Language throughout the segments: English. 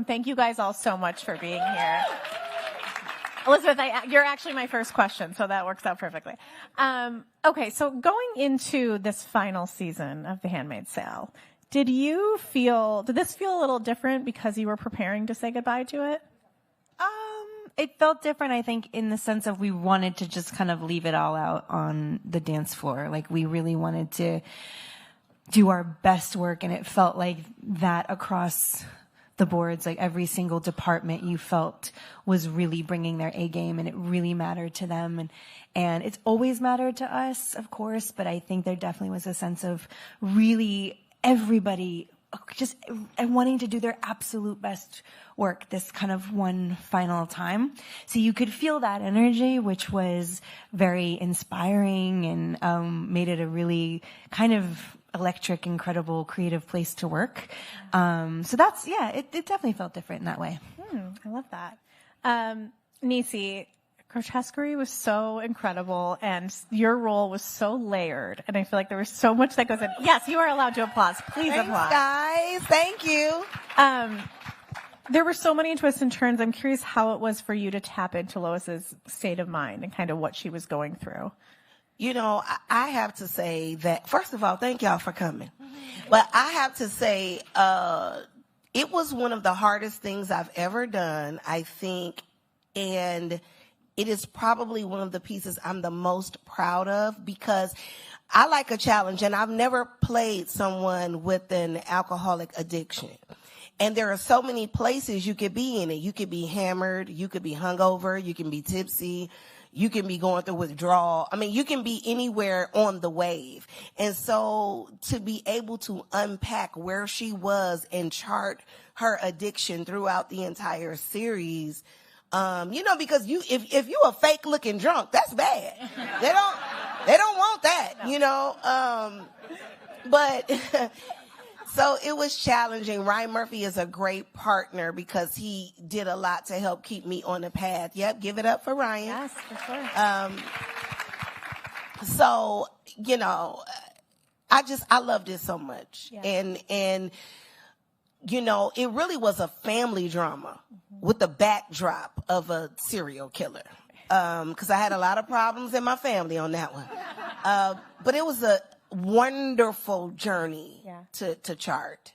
Thank you guys all so much for being here. Elisabeth, you're actually my first question, so that works out perfectly. Okay, so going into this final season of The Handmaid's Tale, did this feel a little different because you were preparing to say goodbye to it? It felt different, I think, in the sense of we wanted to just kind of leave it all out on the dance floor. Like, we really wanted to do our best work, and it felt like that across the boards. Like, every single department you felt was really bringing their A game, and it really mattered to them. And it's always mattered to us, of course, but I think there definitely was a sense of really everybody just wanting to do their absolute best work this kind of one final time. So you could feel that energy, which was very inspiring and made it a really kind of electric, incredible, creative place to work. So that's, it definitely felt different in that way. I love that. Niecy, Grotesquerie was so incredible, and your role was so layered, and I feel like there was so much that goes in. Yes, you are allowed to applause. Please applaud. Guys. Thank you. There were so many twists and turns. I'm curious how it was for you to tap into Lois's state of mind and kind of what she was going through. You know, I have to say that, first of all, thank y'all for coming. But I have to say, it was one of the hardest things I've ever done, I think, and it is probably one of the pieces I'm the most proud of, because I like a challenge, and I've never played someone with an alcoholic addiction. And there are so many places you could be in it. You could be hammered, you could be hungover, you can be tipsy, you can be going through withdrawal. I mean, you can be anywhere on the wave. And so to be able to unpack where she was and chart her addiction throughout the entire series, you know, because if you a fake looking drunk, that's bad. They don't want that, you know. But so it was challenging. Ryan Murphy is a great partner because he did a lot to help keep me on the path. Yep, give it up for Ryan. Yes, for sure. So, you know, I loved it so much. Yeah. And you know, it really was a family drama with the backdrop of a serial killer. Because I had a lot of problems in my family on that one. But it was a wonderful journey to chart.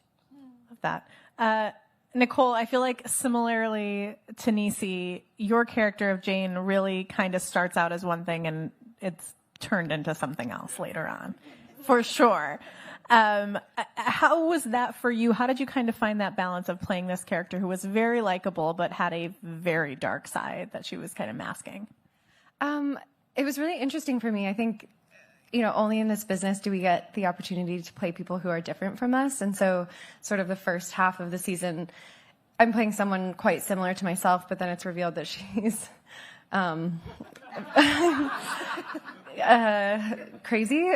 Love that. Nicole, I feel like similarly to Niecy, your character of Jane really kind of starts out as one thing and it's turned into something else later on, for sure. How was that for you? How did you kind of find that balance of playing this character who was very likable but had a very dark side that she was kind of masking? It was really interesting for me. I think, you know, only in this business do we get the opportunity to play people who are different from us. And so sort of the first half of the season, I'm playing someone quite similar to myself, but then it's revealed that she's crazy,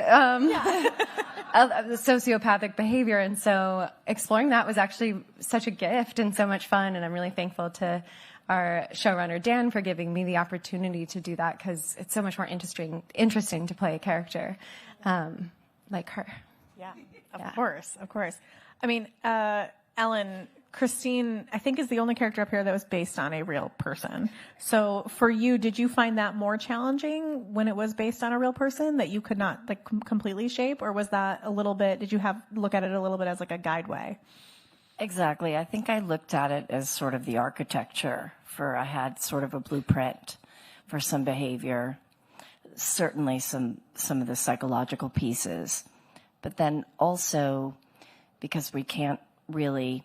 sociopathic behavior. And so exploring that was actually such a gift and so much fun. And I'm really thankful to our showrunner, Dan, for giving me the opportunity to do that, because it's so much more interesting to play a character like her. Yeah, of course. I mean, Ellen, Christine, I think, is the only character up here that was based on a real person. So for you, did you find that more challenging when it was based on a real person that you could not like completely shape, or was that a little bit, did you look at it a little bit as like a guideway? Exactly. I think I looked at it as sort of the architecture I had sort of a blueprint for some behavior, certainly some of the psychological pieces, but then also because we can't really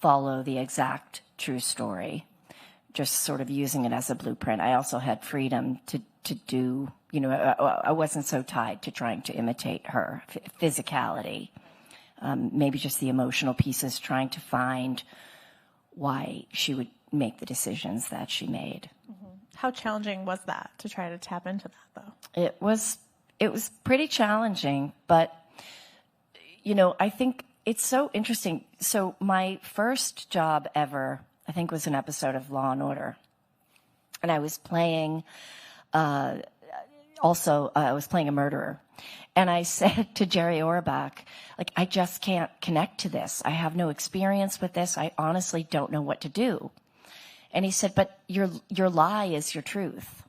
follow the exact true story, just sort of using it as a blueprint. I also had freedom to do, you know, I wasn't so tied to trying to imitate her physicality. Maybe just the emotional pieces, trying to find why she would make the decisions that she made. Mm-hmm. How challenging was that to try to tap into that, though? It was pretty challenging, but, you know, I think it's so interesting. So my first job ever, I think, was an episode of Law and Order. And I was playing, I was playing a murderer. And I said to Jerry Orbach, like, I just can't connect to this. I have no experience with this. I honestly don't know what to do. And he said, but your lie is your truth.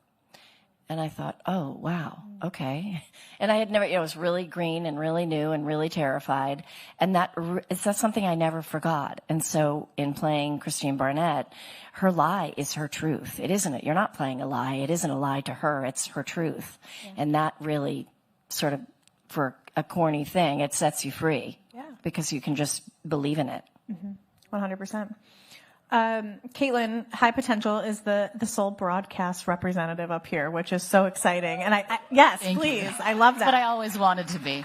And I thought, oh, wow, okay. And I had never, it was really green and really new and really terrified. And that's something I never forgot. And so in playing Christine Barnett, her lie is her truth. It isn't it. You're not playing a lie. It isn't a lie to her. It's her truth. Yeah. And that really sort of, for a corny thing, it sets you free. Yeah. Because you can just believe in it. 100%. Kaitlin, High Potential is the sole broadcast representative up here, which is so exciting. And yes, Thank please. you. I love that. That's what I always wanted to be.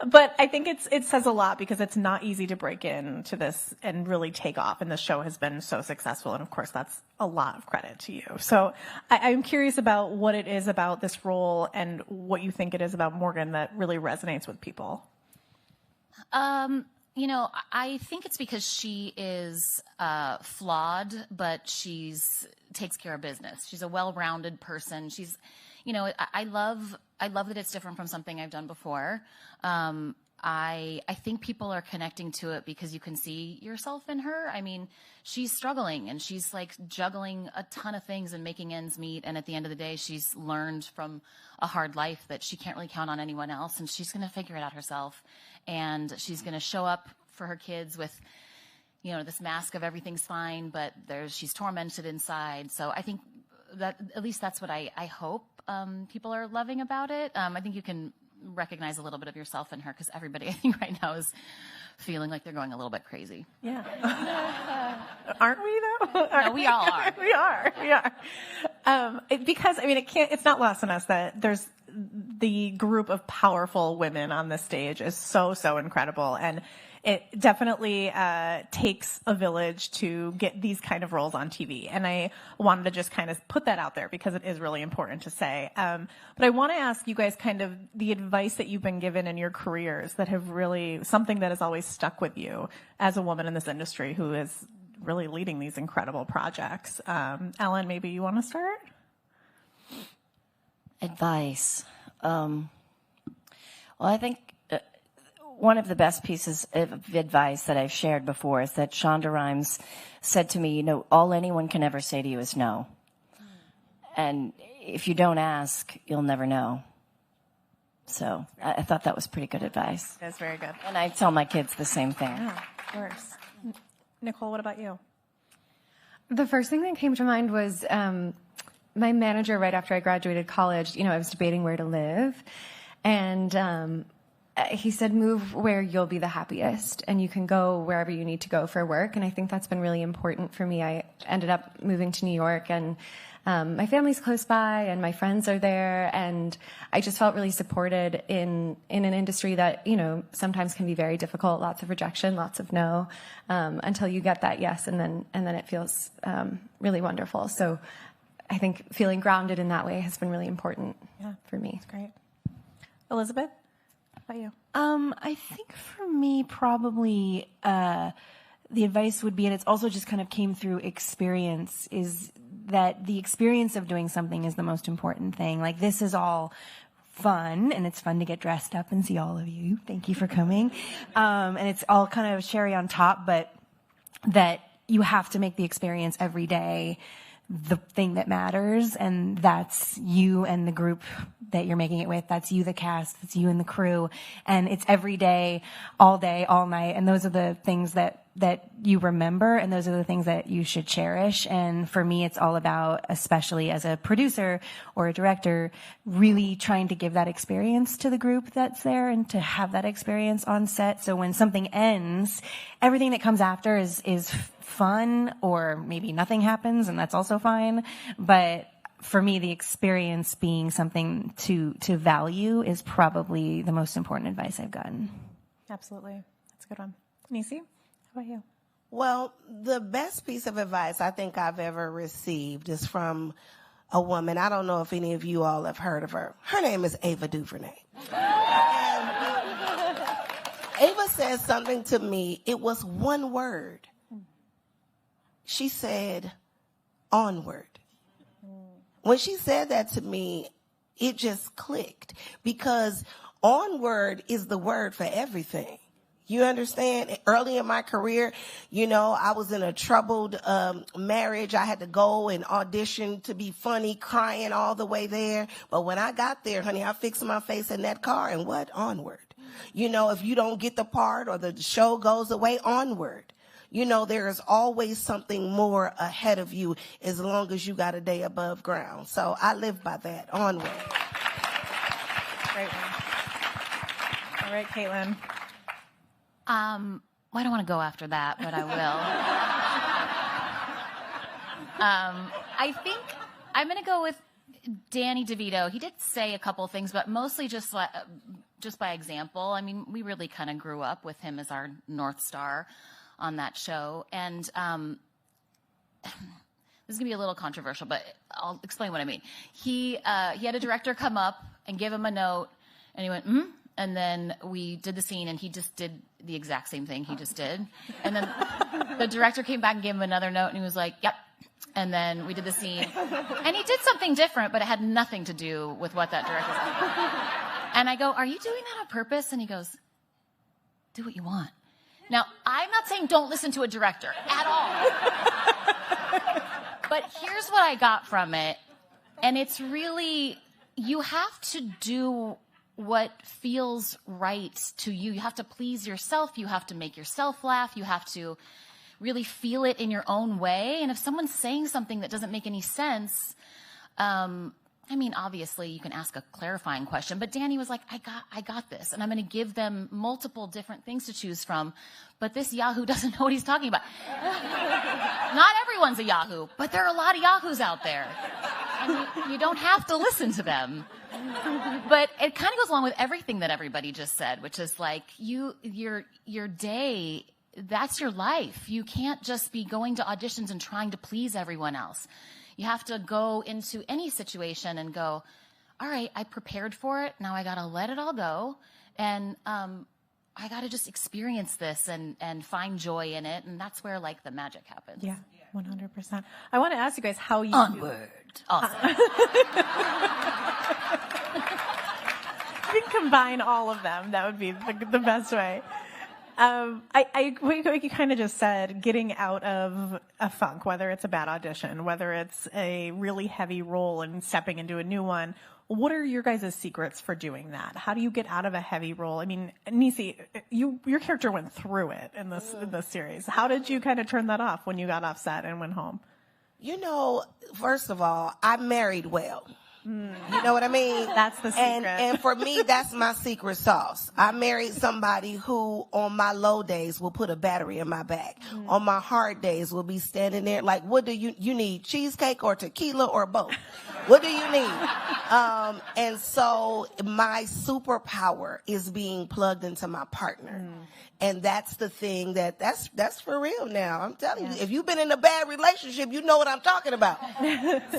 But I think it says a lot because it's not easy to break into this and really take off. And the show has been so successful. And of course, that's a lot of credit to you. So I'm curious about what it is about this role and what you think it is about Morgan that really resonates with people. You know, I think it's because she is flawed, but takes care of business. She's a well-rounded person. She's, you know, I love that it's different from something I've done before. I think people are connecting to it because you can see yourself in her. I mean, she's struggling and she's like juggling a ton of things and making ends meet. And at the end of the day, she's learned from a hard life that she can't really count on anyone else. And she's going to figure it out herself. And she's going to show up for her kids with, you know, this mask of everything's fine, but she's tormented inside. So I think that at least that's what I hope people are loving about it. I think you can recognize a little bit of yourself in her because everybody I think right now is feeling like they're going a little bit crazy. Yeah. Aren't we though? No, we all are. We are. Because I mean, it's not lost on us that there's the group of powerful women on this stage is so incredible. And it definitely takes a village to get these kind of roles on TV. And I wanted to just kind of put that out there because it is really important to say. But I want to ask you guys kind of the advice that you've been given in your careers that have really, something that has always stuck with you as a woman in this industry who is really leading these incredible projects. Ellen, maybe you want to start? Advice. Well, I think one of the best pieces of advice that I've shared before is that Shonda Rhimes said to me, you know, all anyone can ever say to you is no. And if you don't ask, you'll never know. So I thought that was pretty good advice. That's very good. And I tell my kids the same thing. Yeah, of course. Nicole, what about you? The first thing that came to mind was my manager right after I graduated college. You know, I was debating where to live. And he said, move where you'll be the happiest and you can go wherever you need to go for work. And I think that's been really important for me. I ended up moving to New York and my family's close by and my friends are there. And I just felt really supported in an industry that, you know, sometimes can be very difficult, lots of rejection, lots of no, until you get that yes. And then it feels really wonderful. So I think feeling grounded in that way has been really important for me. That's great. Elisabeth? How about you? I think for me, probably the advice would be, and it's also just kind of came through experience, is that the experience of doing something is the most important thing. Like, this is all fun, and it's fun to get dressed up and see all of you. Thank you for coming. And it's all kind of cherry on top, but that you have to make the experience every day the thing that matters, and that's you and the group that you're making it with. That's you, the cast, that's you and the crew, and it's every day, all night, and those are the things that you remember, and those are the things that you should cherish. And for me, it's all about, especially as a producer or a director, really trying to give that experience to the group that's there and to have that experience on set. So when something ends, everything that comes after is fun, or maybe nothing happens, and that's also fine. But for me, the experience being something to value is probably the most important advice I've gotten. Absolutely. That's a good one. Niecy, how about you? Well, the best piece of advice I think I've ever received is from a woman. I don't know if any of you all have heard of her. Her name is Ava DuVernay. And Ava said something to me. It was one word. She said, onward. When she said that to me, It just clicked because onward is the word for everything. You understand? Early in my career, you know, I was in a troubled marriage. I had to go and audition to be funny, crying all the way there. But when I got there, honey, I fixed my face in that car and what? Onward. You know, if you don't get the part or the show goes away, onward. You know, there is always something more ahead of you as long as you got a day above ground. So I live by that. Onward. Great one. All right, Kaitlin. Well, I don't want to go after that, but I will. I think I'm going to go with Danny DeVito. He did say a couple of things, but mostly just by example. I mean, we really kind of grew up with him as our North Star on that show. And this is going to be a little controversial, but I'll explain what I mean. He had a director come up and give him a note, and he went, and then we did the scene, and he just did the exact same thing he just did. And then the director came back and gave him another note, and he was like, yep. And then we did the scene. And he did something different, but it had nothing to do with what that director said. And I go, are you doing that on purpose? And he goes, do what you want. Now, I'm not saying don't listen to a director at all. But here's what I got from it. And it's really, you have to do what feels right to you. You have to please yourself. You have to make yourself laugh. You have to really feel it in your own way. And if someone's saying something that doesn't make any sense, I mean, obviously you can ask a clarifying question, but Danny was like, I got this. And I'm going to give them multiple different things to choose from. But this Yahoo doesn't know what he's talking about. Not everyone's a Yahoo, but there are a lot of Yahoos out there. And you don't have to listen to them. But it kind of goes along with everything that everybody just said, which is like your day, that's your life. You can't just be going to auditions and trying to please everyone else. You have to go into any situation and go, all right, I prepared for it. Now I got to let it all go. And I got to just experience this and find joy in it. And that's where like the magic happens. Yeah, 100%. I want to ask you guys how you Onward. Awesome. You can combine all of them. That would be the best way. What you kind of just said, getting out of a funk, whether it's a bad audition, whether it's a really heavy role and stepping into a new one. What are your guys' secrets for doing that? How do you get out of a heavy role? I mean, Niecy, your character went through it in this series. How did you kind of turn that off when you got off set and went home? You know, first of all, I married well. You know what I mean? That's the secret. And for me, that's my secret sauce. I married somebody who on my low days will put a battery in my back. On my hard days will be standing there like, what do you need? Cheesecake or tequila or both? What do you need? And so my superpower is being plugged into my partner. And that's the thing that's for real now. I'm telling you, if you've been in a bad relationship, you know what I'm talking about.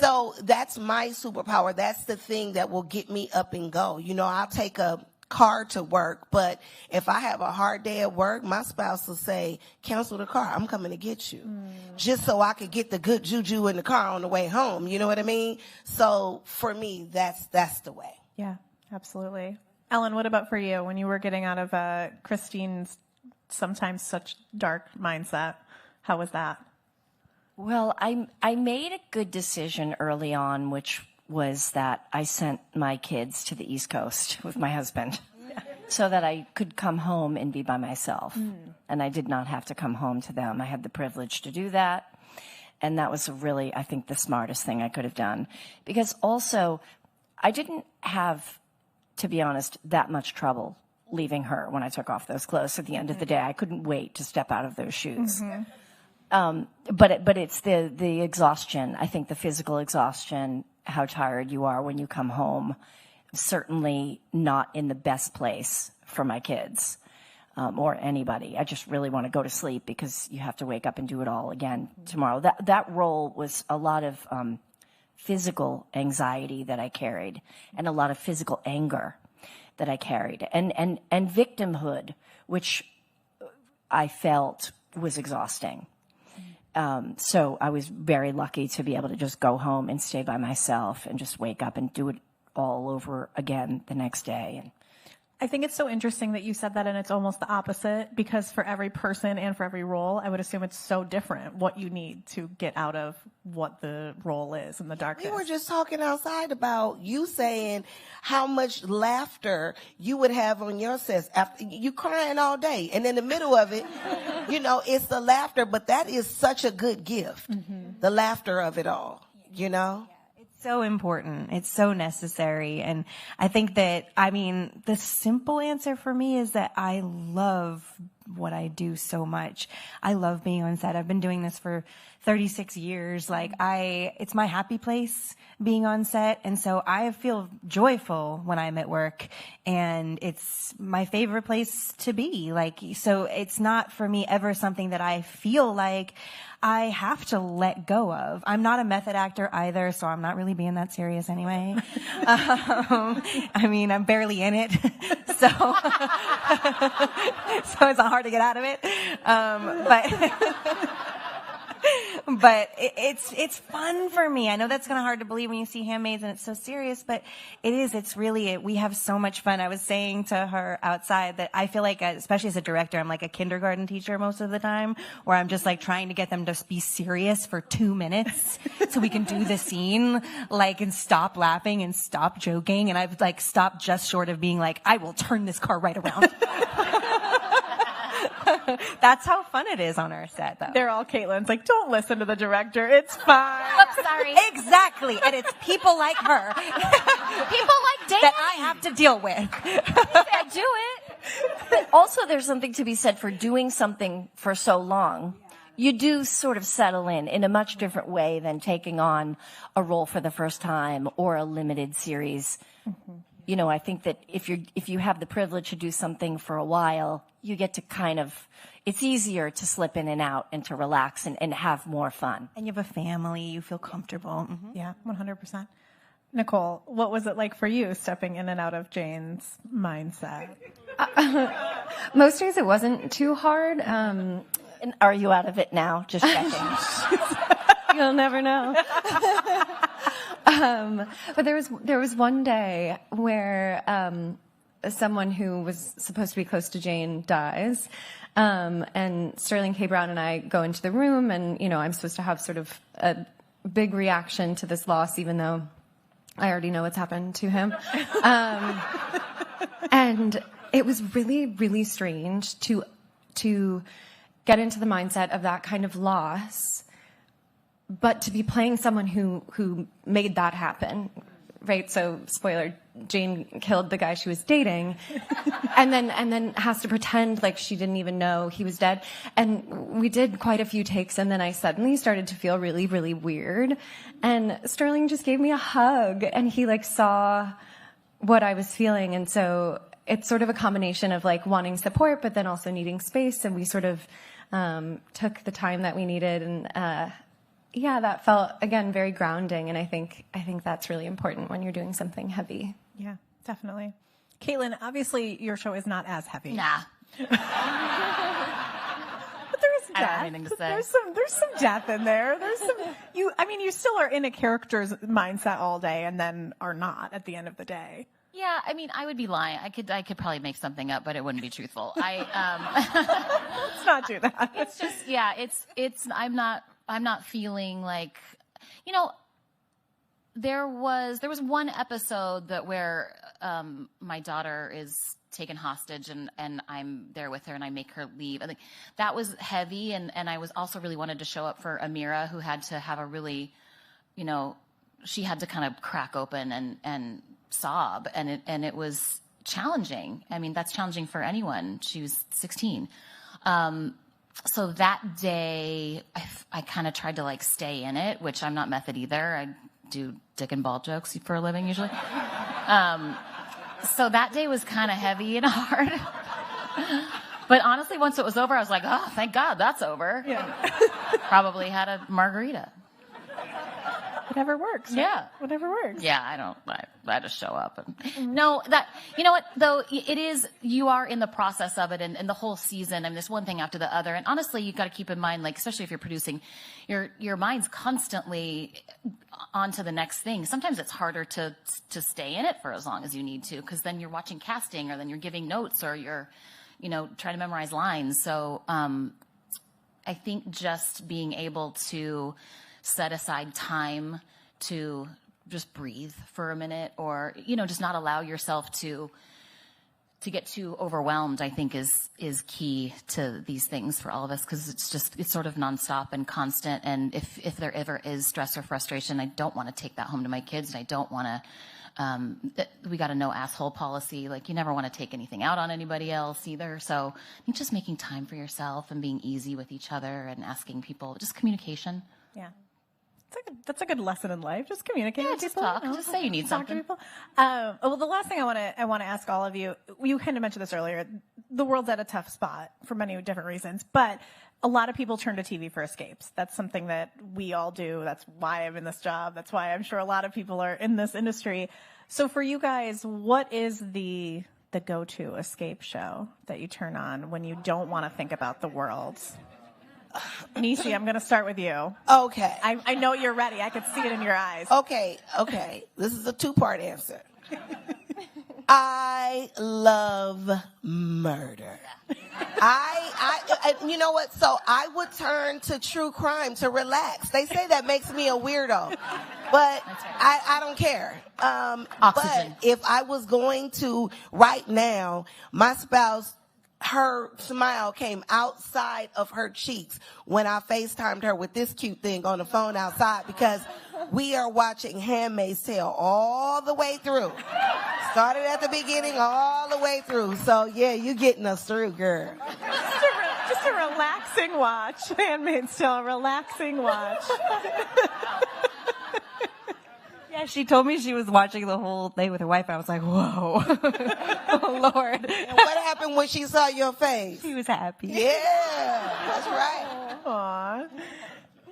So that's my superpower. That's the thing that will get me up and go. You know, I'll take a car to work, but if I have a hard day at work, my spouse will say, cancel the car. I'm coming to get you. Just so I could get the good juju in the car on the way home. You know what I mean? So for me, that's the way. Yeah, absolutely. Ellen, what about for you when you were getting out of Christine's sometimes such dark mindset? How was that? Well, I made a good decision early on, which was that I sent my kids to the East Coast with my husband so that I could come home and be by myself. And I did not have to come home to them. I had the privilege to do that. And that was really, I think, the smartest thing I could have done. Because also, I didn't have, to be honest, that much trouble leaving her when I took off those clothes. At the end of the day, I couldn't wait to step out of those shoes. But it's the exhaustion. I think the physical exhaustion, how tired you are when you come home. Certainly not in the best place for my kids or anybody. I just really want to go to sleep because you have to wake up and do it all again tomorrow. That role was a lot of physical anxiety that I carried and a lot of physical anger that I carried and victimhood, which I felt was exhausting. So I was very lucky to be able to just go home and stay by myself and just wake up and do it all over again the next day. And I think it's so interesting that you said that, and it's almost the opposite, because for every person and for every role, I would assume it's so different what you need to get out of what the role is in the darkness. We were just talking outside about you saying how much laughter you would have on your sets after you crying all day, and in the middle of it, you know, it's the laughter. But that is such a good gift, the laughter of it all. You know. So important. It's so necessary. And I think that, I mean, the simple answer for me is that I love what I do so much. I love being on set. I've been doing this for 36 years. Like it's my happy place being on set. And so I feel joyful when I'm at work, and it's my favorite place to be. Like, so it's not for me ever something that I feel like I have to let go of. I'm not a method actor either, so I'm not really being that serious anyway. I mean, I'm barely in it, so so it's not hard to get out of it. But it's fun for me. I know that's kind of hard to believe when you see Handmaids and it's so serious, but it is. It's really, we have so much fun. I was saying to her outside that I feel like, especially as a director, I'm like a kindergarten teacher most of the time, where I'm just like trying to get them to be serious for 2 minutes so we can do the scene, like, and stop laughing and stop joking. And I've like stopped just short of being like, I will turn this car right around. That's how fun it is on our set, though. They're all Kaitlin's like, don't listen to the director. It's fine. Oops, sorry. Exactly. And it's people like her. People like Dave that I have to deal with. I do it. But also there's something to be said for doing something for so long. You do sort of settle in a much different way than taking on a role for the first time or a limited series. You know, I think that if you have the privilege to do something for a while, you get to kind of, it's easier to slip in and out and to relax and have more fun. And you have a family, you feel comfortable. Yeah, 100%. Nicole, what was it like for you stepping in and out of Jane's mindset? Most days it wasn't too hard. And are you out of it now? Just checking. You'll never know. But there was one day where someone who was supposed to be close to Jane dies, and Sterling K. Brown and I go into the room, and you know I'm supposed to have sort of a big reaction to this loss, even though I already know what's happened to him. And it was really, really strange to get into the mindset of that kind of loss, but to be playing someone who made that happen, right? So, spoiler, Jane killed the guy she was dating, and then has to pretend like she didn't even know he was dead. And we did quite a few takes, and then I suddenly started to feel really, really weird. And Sterling just gave me a hug, and he like saw what I was feeling, and so it's sort of a combination of like wanting support, but then also needing space. And we sort of took the time that we needed, and yeah, that felt again very grounding. And I think that's really important when you're doing something heavy. Yeah, definitely. Kaitlin, obviously your show is not as heavy. Nah. But there is I don't death. have anything to say. There's some death in there. There's some you still are in a character's mindset all day and then are not at the end of the day. Yeah, I mean, I would be lying. I could probably make something up, but it wouldn't be truthful. Let's not do that. It's just, yeah, it's I'm not feeling like, you know, there was one episode where my daughter is taken hostage and I'm there with her and I make her leave. I think that was heavy, and I was also really wanted to show up for Amira, who had to have a really, you know, she had to kind of crack open and sob, and it was challenging. I mean, that's challenging for anyone. She was 16. So that day, I kind of tried to like stay in it, which I'm not method either. I do dick and ball jokes for a living usually. So that day was kind of heavy and hard. But honestly, once it was over, I was like, oh, thank God that's over. Yeah. Probably had a margarita. Whatever works. Right? Yeah. Whatever works. Yeah, I just show up. And, no, you know what, though, it is, you are in the process of it and the whole season. I mean, there's one thing after the other. And honestly, you've got to keep in mind, like, especially if you're producing, your mind's constantly on to the next thing. Sometimes it's harder to stay in it for as long as you need to, because then you're watching casting, or then you're giving notes, or you're, trying to memorize lines. So, I think just being able to set aside time to just breathe for a minute, or, just not allow yourself to get too overwhelmed, I think is key to these things for all of us, because it's sort of nonstop and constant. And if there ever is stress or frustration, I don't want to take that home to my kids, and I don't want to, we got a no asshole policy. Like, you never want to take anything out on anybody else either. So I think just making time for yourself and being easy with each other and asking people, just communication. Yeah. That's a good lesson in life. Just communicate with just people. talk. Just say you need talk something. to people. Well, the last thing I want to ask all of you, you kind of mentioned this earlier. The world's at a tough spot for many different reasons, but a lot of people turn to TV for escapes. That's something that we all do. That's why I'm in this job. That's why I'm sure a lot of people are in this industry. So for you guys, what is the go-to escape show that you turn on when you don't want to think about the world? Niecy, I'm going to start with you. Okay. I know you're ready. I could see it in your eyes. Okay. This is a two-part answer. I love murder. You know what? So I would turn to true crime to relax. They say that makes me a weirdo, but I don't care. Oxygen. But if I was going to right now, my spouse, her smile came outside of her cheeks when I FaceTimed her with this cute thing on the phone outside, because we are watching Handmaid's Tale all the way through. Started at the beginning all the way through. So yeah, you getting us through, girl. Just a relaxing watch. Handmaid's Tale, relaxing watch. Yeah, she told me she was watching the whole thing with her wife, and I was like, whoa. Oh, Lord. And what happened when she saw your face? She was happy. Yeah, that's right. Aw.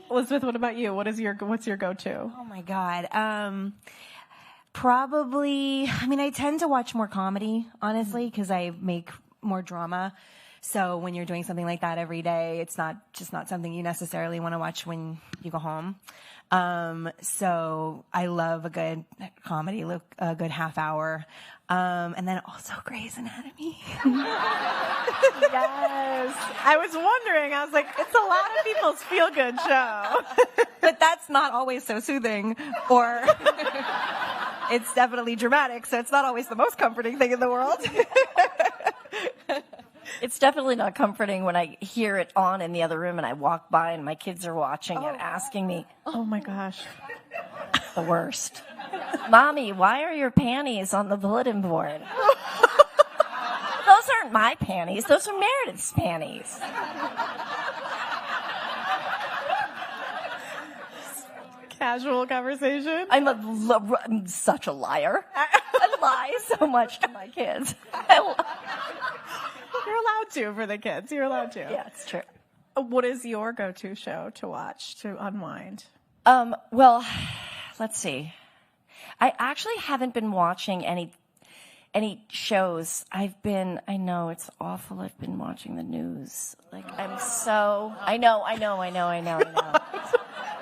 Elizabeth, what about you? What's your go-to? Oh, my God. Probably, I tend to watch more comedy, honestly, because I make more drama. So when you're doing something like that every day, it's not something you necessarily want to watch when you go home. So I love a good comedy, a good half hour. And then also Grey's Anatomy. Yes. I was wondering, I was like, it's a lot of people's feel-good show. But that's not always so soothing, or it's definitely dramatic, so it's not always the most comforting thing in the world. It's definitely not comforting when I hear it on in the other room and I walk by and my kids are watching it, asking me, Oh my gosh. the worst. Mommy, why are your panties on the bulletin board? Those aren't my panties. Those are Meredith's panties. Casual conversation. I'm such a liar. I lie so much to my kids. You're allowed to for the kids. You're allowed to. Yeah, it's true. What is your go-to show to watch to unwind? Well, let's see. I actually haven't been watching any shows. I know it's awful. I've been watching the news. I know.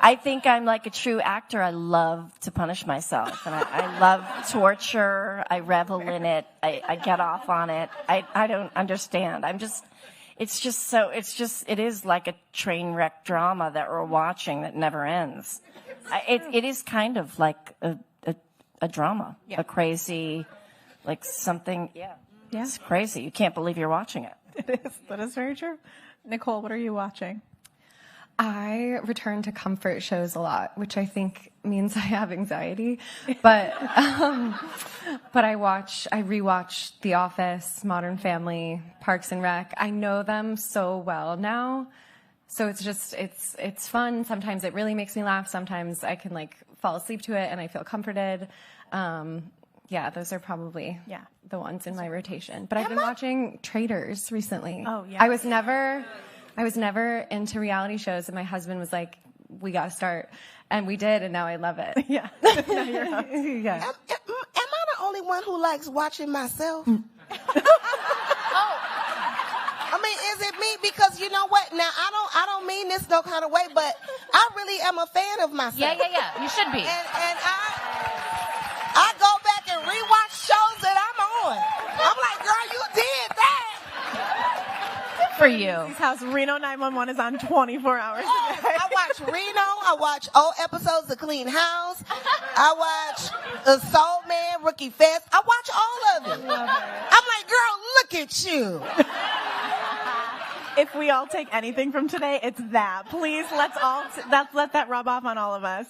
I think I'm like a true actor. I love to punish myself, and I love torture. I revel in it. I get off on it. I don't understand. It is like a train wreck drama that we're watching that never ends. It is kind of like a drama, a crazy, like something. Yeah. It's crazy. You can't believe you're watching it. It is. That is very true. Nicole, what are you watching? I return to comfort shows a lot, which I think means I have anxiety. But I rewatch The Office, Modern Family, Parks and Rec. I know them so well now. So it's fun. Sometimes it really makes me laugh. Sometimes I can fall asleep to it and I feel comforted. Those are probably the ones in my rotation. But I've been watching Traitors recently. Oh, yeah. I was never into reality shows, and my husband was like, we got to start. And we did, and now I love it. Yeah. Now you're hooked. Yeah. Am I the only one who likes watching myself? I mean, is it me? Because you know what? Now, I don't mean this no kind of way, but I really am a fan of myself. Yeah. You should be. And I go back and rewatch shows that I'm on. I'm like, girl, you did that. For you. This house, Reno 911 is on 24 hours a day. I watch Reno. I watch old episodes of Clean House. I watch the Soul Man, Rookie Fest. I watch all of it. I'm like, girl, look at you. If we all take anything from today, it's that. Please, let that rub off on all of us.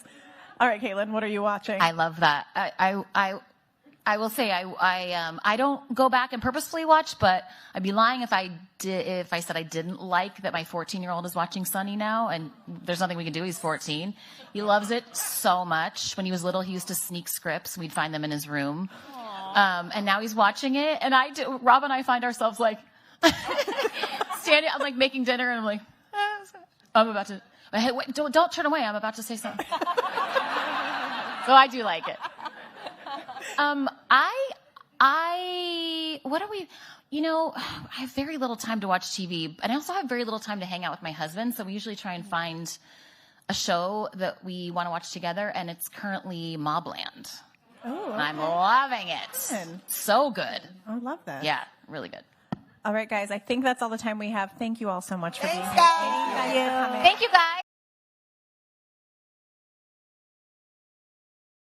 All right, Kaitlin, what are you watching? I love that. I will say I don't go back and purposefully watch, but I'd be lying if I said I didn't like that my 14-year-old is watching Sunny now, and there's nothing we can do. He's 14. He loves it so much. When he was little, he used to sneak scripts. We'd find them in his room. And now he's watching it, and Rob and I find ourselves like standing. I'm like making dinner, and I'm like, I'm about to. Hey, wait, don't turn away. I'm about to say something. So I do like it. I have very little time to watch TV, and I also have very little time to hang out with my husband. So we usually try and find a show that we want to watch together, and it's currently Mobland. Oh, okay. I'm loving it. Good. So good. I love that. Yeah, really good. All right, guys, I think that's all the time we have. Thank you all so much for being here. Thanks, guys. Thank you guys for coming. Thank you, guys.